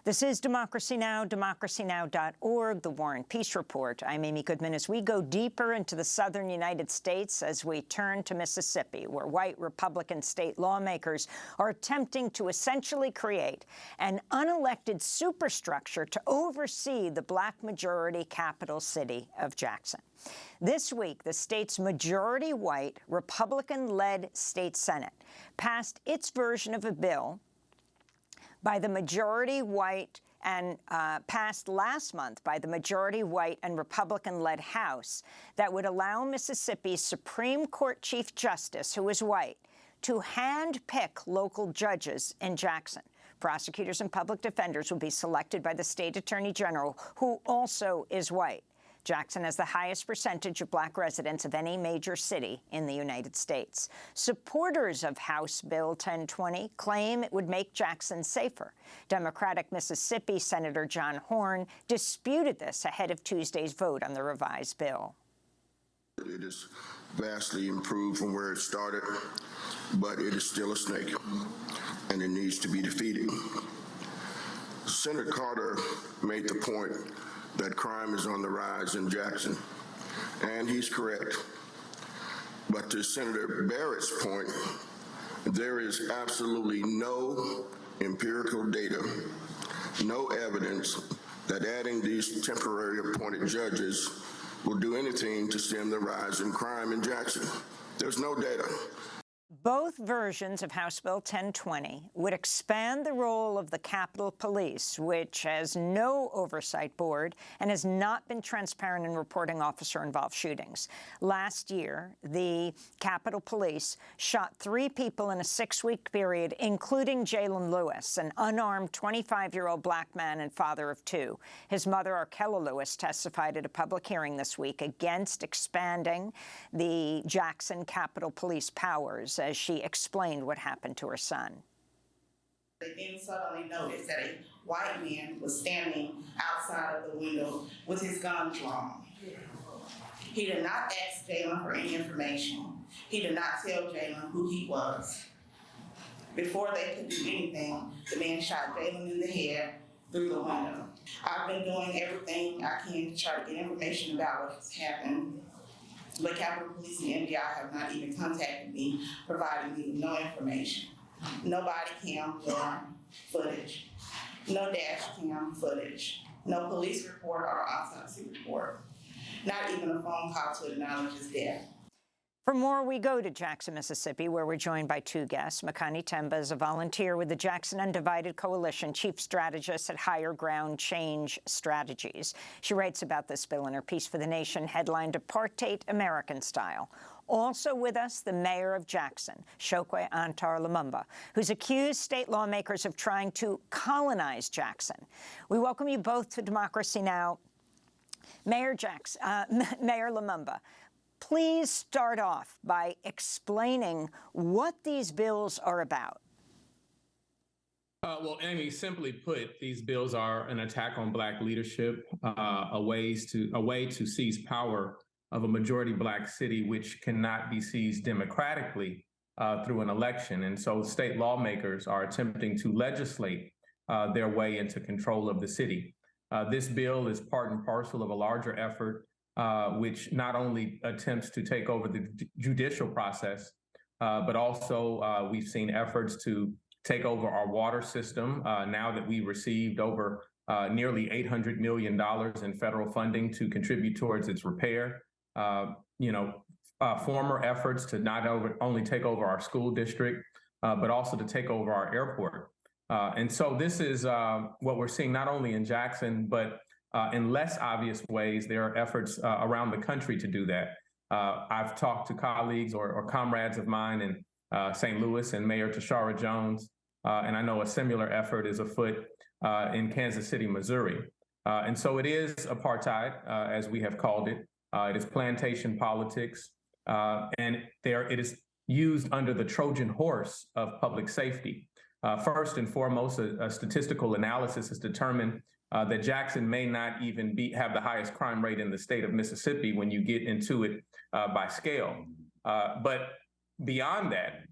This is Democracy Now!, democracynow.org, the War and Peace Report. I'm Amy Goodman as we go deeper into the southern United States as we turn to Mississippi, where white Republican state lawmakers are attempting to essentially create an unelected superstructure to oversee the black-majority capital city of Jackson. This week, the state's majority-white, Republican-led state Senate passed its version of a bill by the majority-white and passed last month by the majority-white and Republican-led House that would allow Mississippi's Supreme Court Chief Justice, who is white, to hand-pick local judges in Jackson. Prosecutors and public defenders will be selected by the state attorney general, who also is white. Jackson has the highest percentage of black residents of any major city in the United States. Supporters of House Bill 1020 claim it would make Jackson safer. Democratic Mississippi Senator John Horhn disputed this ahead of Tuesday's vote on the revised bill. It is vastly improved from where it started, but it is still a snake, and it needs to be defeated. Senator Carter made the point that crime is on the rise in Jackson, and he's correct. But to Senator Barrett's point, there is absolutely no empirical data, no evidence that adding these temporary appointed judges will do anything to stem the rise in crime in Jackson. There's no data. Both versions of House Bill 1020 would expand the role of the Capitol Police, which has no oversight board and has not been transparent in reporting officer-involved shootings. Last year, the Capitol Police shot 3 people in a 6-week period, including Jalen Lewis, an unarmed 25-year-old black man and father of 2. His mother, Arkella Lewis, testified at a public hearing this week against expanding the Jackson Capitol Police powers, as she explained what happened to her son. They then suddenly noticed that a white man was standing outside of the window with his gun drawn. He did not ask Jalen for any information. He did not tell Jalen who he was. Before they could do anything, the man shot Jalen in the head through the window. I've been doing everything I can to try to get information about what has happened. The Capitol Police and NBI have not even contacted me, providing me with no information. No body cam footage, no dash cam footage, no police report or autopsy report, not even a phone call to acknowledge his death. For more, we go to Jackson, Mississippi, where we're joined by 2 guests. Makani Themba is a volunteer with the Jackson Undivided Coalition, chief strategist at Higher Ground Change Strategies. She writes about this bill in her piece for The Nation, headlined Apartheid American-Style. Also with us, the mayor of Jackson, Chokwe Antar Lumumba, who's accused state lawmakers of trying to colonize Jackson. We welcome you both to Democracy Now! Mayor Lumumba, please start off by explaining what these bills are about. Well, Amy, simply put, these bills are an attack on black leadership, a way to seize power of a majority black city, which cannot be seized democratically through an election. And so state lawmakers are attempting to legislate their way into control of the city. This bill is part and parcel of a larger effort which not only attempts to take over the judicial process, but also we've seen efforts to take over our water system now that we received over nearly $800 million in federal funding to contribute towards its repair. Former efforts to not only take over our school district, but also to take over our airport. And so this is what we're seeing not only in Jackson, but in less obvious ways. There are efforts around the country to do that. I've talked to colleagues or comrades of mine in St. Louis and Mayor Tashara Jones, and I know a similar effort is afoot in Kansas City, Missouri. And so it is apartheid, as we have called it. It is plantation politics, and it is used under the Trojan horse of public safety. First and foremost, a statistical analysis has determined that Jackson may not even have the highest crime rate in the state of Mississippi when you get into it by scale. But beyond that,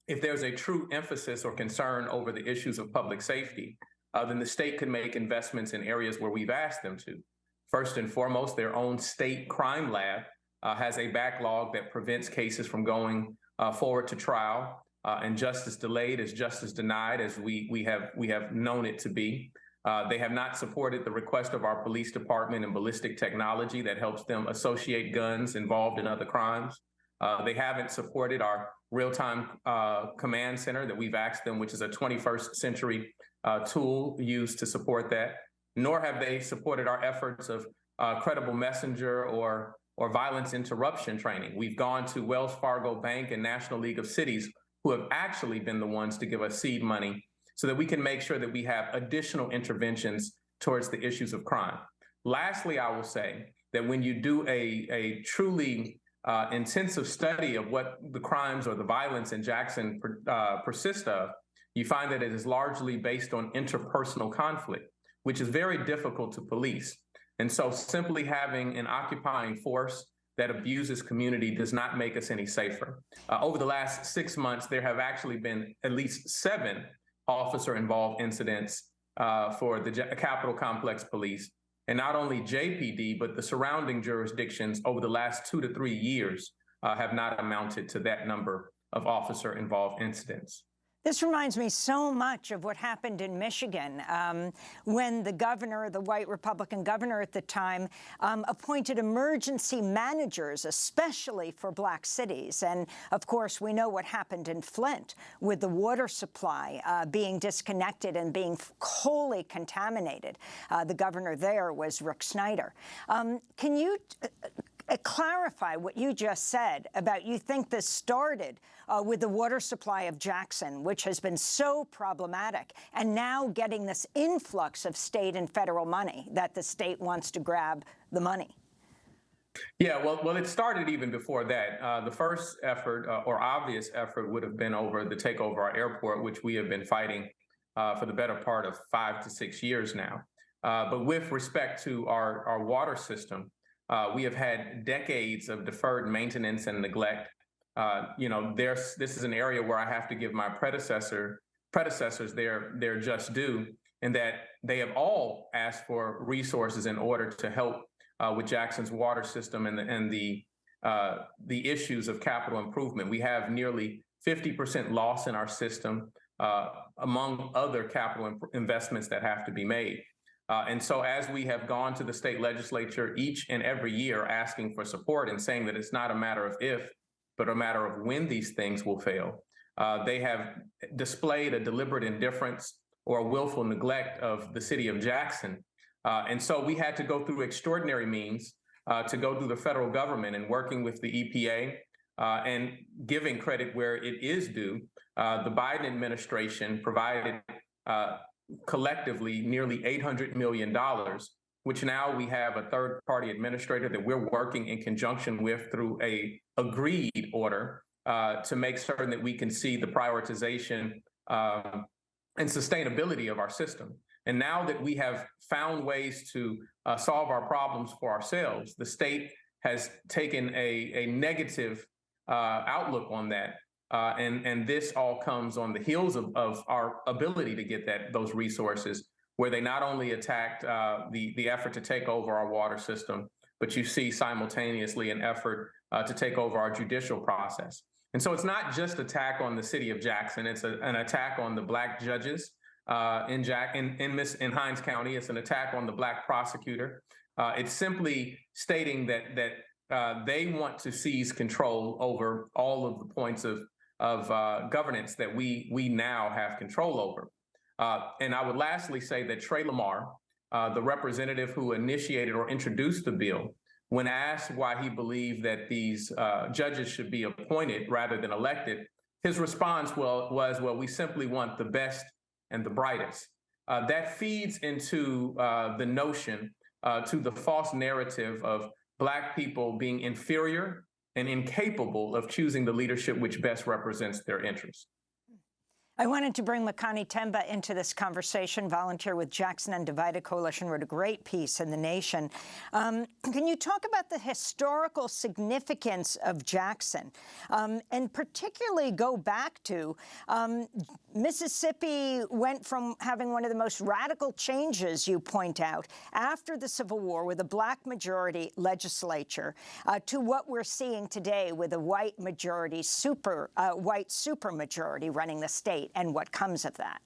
if there's a true emphasis or concern over the issues of public safety, then the state could make investments in areas where we've asked them to. First and foremost, their own state crime lab has a backlog that prevents cases from going forward to trial, and justice delayed is justice denied, as we have known it to be. They have not supported the request of our police department in ballistic technology that helps them associate guns involved in other crimes. They haven't supported our real-time command center that we've asked them, which is a 21st century tool used to support that. Nor have they supported our efforts of credible messenger or violence interruption training. We've gone to Wells Fargo Bank and National League of Cities, who have actually been the ones to give us seed money so that we can make sure that we have additional interventions towards the issues of crime. Lastly, I will say that when you do a truly intensive study of what the crimes or the violence in Jackson persist of, you find that it is largely based on interpersonal conflict, which is very difficult to police. And so simply having an occupying force that abuses community does not make us any safer. Over the last 6 months, there have actually been at least 7 officer-involved incidents for the Capitol Complex Police. And not only JPD, but the surrounding jurisdictions over the last 2 to 3 years have not amounted to that number of officer-involved incidents. This reminds me so much of what happened in Michigan when the governor, the white Republican governor at the time, appointed emergency managers, especially for black cities. And of course, we know what happened in Flint with the water supply being disconnected and being wholly contaminated. The governor there was Rick Snyder. Can you clarify what you just said about you think this started with the water supply of Jackson, which has been so problematic, and now getting this influx of state and federal money that the state wants to grab the money? Yeah, well, it started even before that. The first effort or obvious effort would have been over the takeover of our airport, which we have been fighting for the better part of 5 to 6 years now. But with respect to our water system, we have had decades of deferred maintenance and neglect. This is an area where I have to give my predecessors their just due, in that they have all asked for resources in order to help with Jackson's water system and the issues of capital improvement. We have nearly 50% loss in our system, among other capital investments that have to be made. And so as we have gone to the state legislature each and every year asking for support and saying that it's not a matter of if, but a matter of when these things will fail, they have displayed a deliberate indifference or a willful neglect of the city of Jackson. And so we had to go through extraordinary means to go through the federal government and working with the EPA and giving credit where it is due. The Biden administration provided collectively nearly $800 million, which now we have a third-party administrator that we're working in conjunction with through a agreed order to make certain that we can see the prioritization and sustainability of our system. And now that we have found ways to solve our problems for ourselves, the state has taken a negative outlook on that. And this all comes on the heels of our ability to get those resources, where they not only attacked the effort to take over our water system, but you see simultaneously an effort to take over our judicial process. And so it's not just an attack on the city of Jackson, it's an attack on the black judges in Hinds County. It's an attack on the black prosecutor. It's simply stating that they want to seize control over all of the points of governance that we now have control over. And I would lastly say that Trey Lamar, the representative who initiated or introduced the bill, when asked why he believed that these judges should be appointed rather than elected, his response was, we simply want the best and the brightest. That feeds into the notion, to the false narrative of Black people being inferior and incapable of choosing the leadership which best represents their interests. I wanted to bring Makani Themba into this conversation, volunteer with Jackson Undivided Coalition, wrote a great piece in The Nation. Can you talk about the historical significance of Jackson, and particularly go back to Mississippi went from having one of the most radical changes, you point out, after the Civil War with a black majority legislature to what we're seeing today with a white majority, white supermajority running the state, and what comes of that.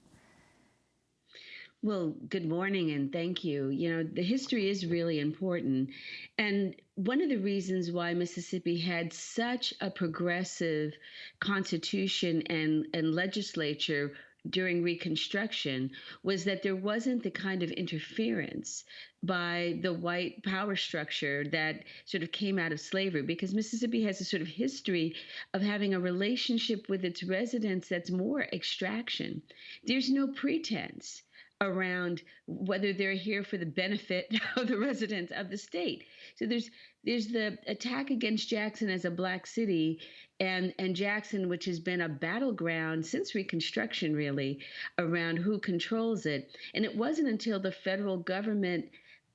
Well, good morning and thank you. You know, the history is really important. And one of the reasons why Mississippi had such a progressive constitution and legislature during Reconstruction was that there wasn't the kind of interference by the white power structure that sort of came out of slavery, because Mississippi has a sort of history of having a relationship with its residents that's more extraction. There's no pretense around whether they're here for the benefit of the residents of the state. So there's the attack against Jackson as a black city, and Jackson, which has been a battleground since Reconstruction, really, around who controls it. And it wasn't until the federal government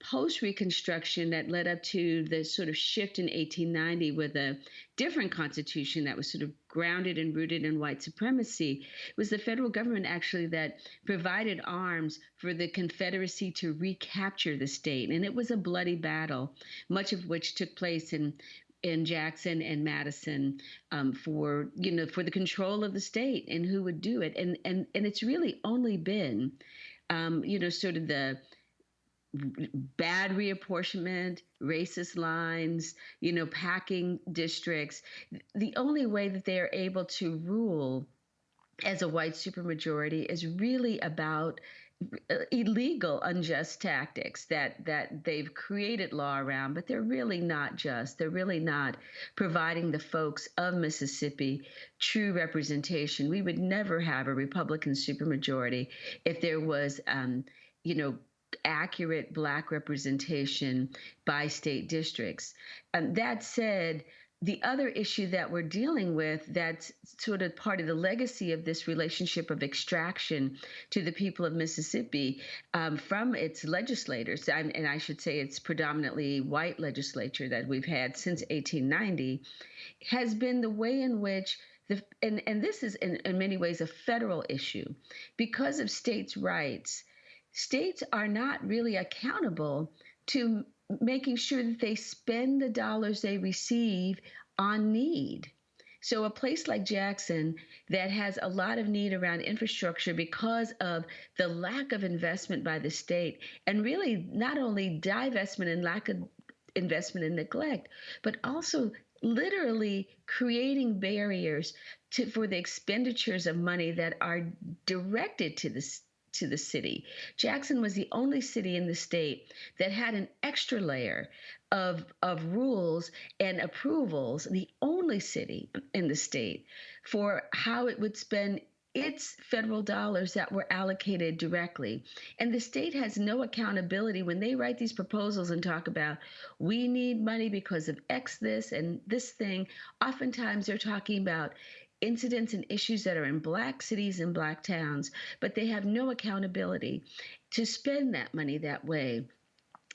post-Reconstruction that led up to the sort of shift in 1890 with a different constitution that was sort of grounded and rooted in white supremacy. It was the federal government actually that provided arms for the Confederacy to recapture the state. And it was a bloody battle, much of which took place in Jackson and Madison for the control of the state and who would do it. And it's really only been, sort of the bad reapportionment, racist lines, packing districts. The only way that they are able to rule as a white supermajority is really about illegal, unjust tactics that they've created law around, but they're really not just. They're really not providing the folks of Mississippi true representation. We would never have a Republican supermajority if there was, accurate black representation by state districts. That said, the other issue that we're dealing with that's sort of part of the legacy of this relationship of extraction to the people of Mississippi from its legislators, and I should say it's predominantly white legislature that we've had since 1890, has been the way in which and this is in many ways a federal issue. Because of states' rights, states are not really accountable to making sure that they spend the dollars they receive on need. So a place like Jackson that has a lot of need around infrastructure because of the lack of investment by the state, and really not only divestment and lack of investment and neglect, but also literally creating barriers for the expenditures of money that are directed to the city. Jackson was the only city in the state that had an extra layer of rules and approvals, the only city in the state for how it would spend its federal dollars that were allocated directly. And the state has no accountability when they write these proposals and talk about, we need money because of X this and this thing. Oftentimes they're talking about incidents and issues that are in black cities and black towns, but they have no accountability to spend that money that way.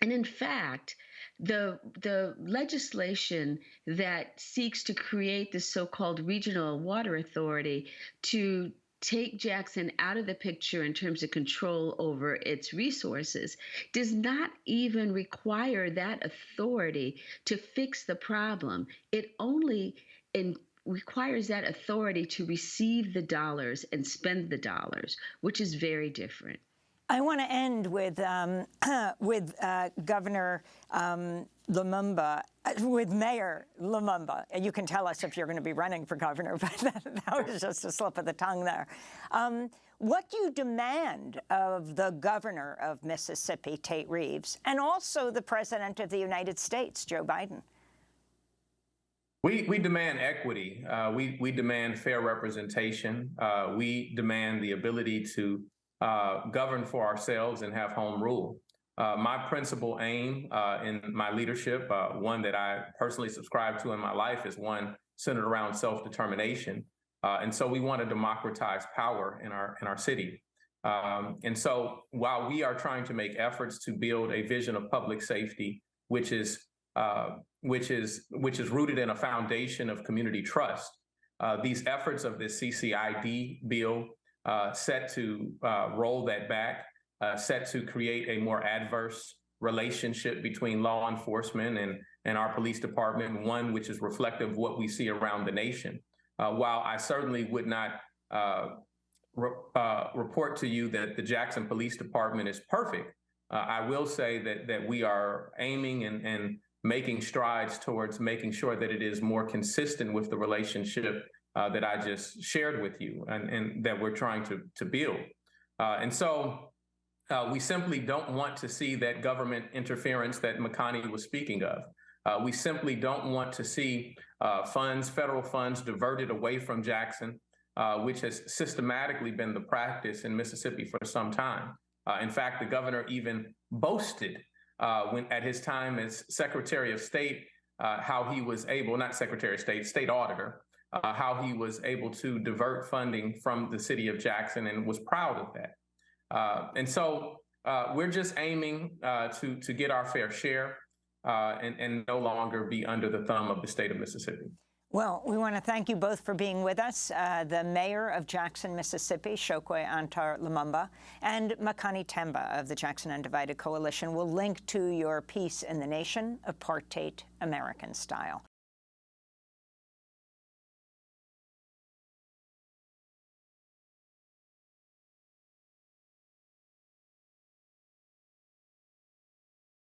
And in fact, the legislation that seeks to create this so-called regional water authority to take Jackson out of the picture in terms of control over its resources does not even require that authority to fix the problem. It only requires that authority to receive the dollars and spend the dollars, which is very different. I want to end with Governor Lumumba, with Mayor Lumumba. You can tell us if you're going to be running for governor, but that was just a slip of the tongue there. What do you demand of the governor of Mississippi, Tate Reeves, and also the President of the United States, Joe Biden? We demand equity. We demand fair representation. We demand the ability to govern for ourselves and have home rule. My principal aim in my leadership, one that I personally subscribe to in my life, is one centered around self-determination. And so we want to democratize power in our city. And so while we are trying to make efforts to build a vision of public safety, which is rooted in a foundation of community trust, these efforts of this CCID bill set to roll that back, set to create a more adverse relationship between law enforcement and our police department, one which is reflective of what we see around the nation. While I certainly would not report to you that the Jackson Police Department is perfect, I will say that we are aiming and making strides towards making sure that it is more consistent with the relationship that I just shared with you and that we're trying to build. And so we simply don't want to see that government interference that Makani was speaking of. We simply don't want to see federal funds diverted away from Jackson, which has systematically been the practice in Mississippi for some time. In fact, the governor even boasted when at his time as Secretary of State, how he was able, not Secretary of State, State Auditor, how he was able to divert funding from the city of Jackson and was proud of that. And so we're just aiming to get our fair share and no longer be under the thumb of the state of Mississippi. Well, we want to thank you both for being with us. The mayor of Jackson, Mississippi, Chokwe Antar Lumumba, and Makani Themba of the Jackson Undivided Coalition will link to your piece in The Nation, Apartheid American-Style.